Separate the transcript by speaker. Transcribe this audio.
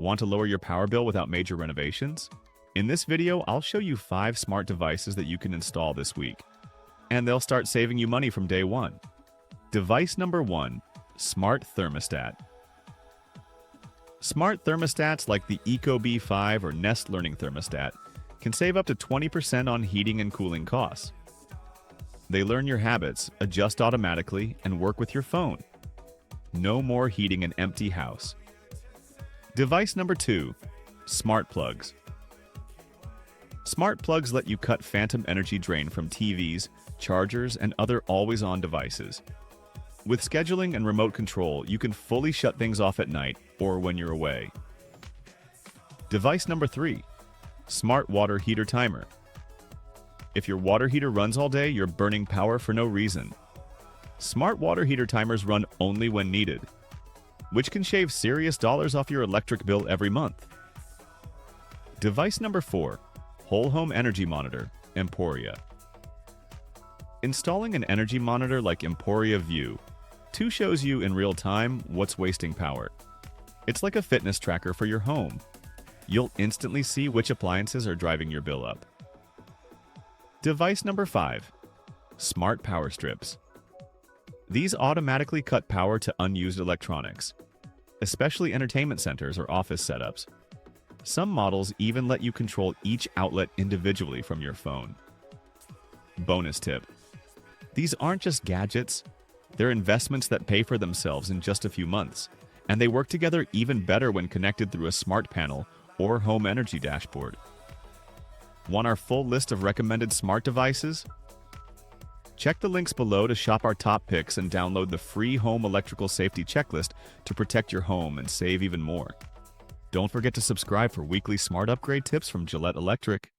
Speaker 1: Want to lower your power bill without major renovations? In this video, I'll show you 5 smart devices that you can install this week, and they'll start saving you money from day one. Device number 1, Smart Thermostat. Smart thermostats like the Ecobee 5 or Nest Learning Thermostat can save up to 20% on heating and cooling costs. They learn your habits, adjust automatically, and work with your phone. No more heating an empty house. Device number 2, Smart Plugs. Smart plugs let you cut phantom energy drain from TVs, chargers, and other always-on devices. With scheduling and remote control, you can fully shut things off at night or when you're away. Device number 3, Smart Water Heater Timer. If your water heater runs all day, you're burning power for no reason. Smart water heater timers run only when needed, which can shave serious dollars off your electric bill every month. Device number 4, Whole Home Energy Monitor, Emporia. Installing an energy monitor like Emporia View 2 shows you in real time what's wasting power. It's like a fitness tracker for your home. You'll instantly see which appliances are driving your bill up. Device number 5, Smart Power Strips. These automatically cut power to unused electronics, especially entertainment centers or office setups. Some models even let you control each outlet individually from your phone. Bonus tip: these aren't just gadgets, they're investments that pay for themselves in just a few months, and they work together even better when connected through a smart panel or home energy dashboard. Want our full list of recommended smart devices? Check the links below to shop our top picks and download the free home electrical safety checklist to protect your home and save even more. Don't forget to subscribe for weekly smart upgrade tips from Gillette Electric.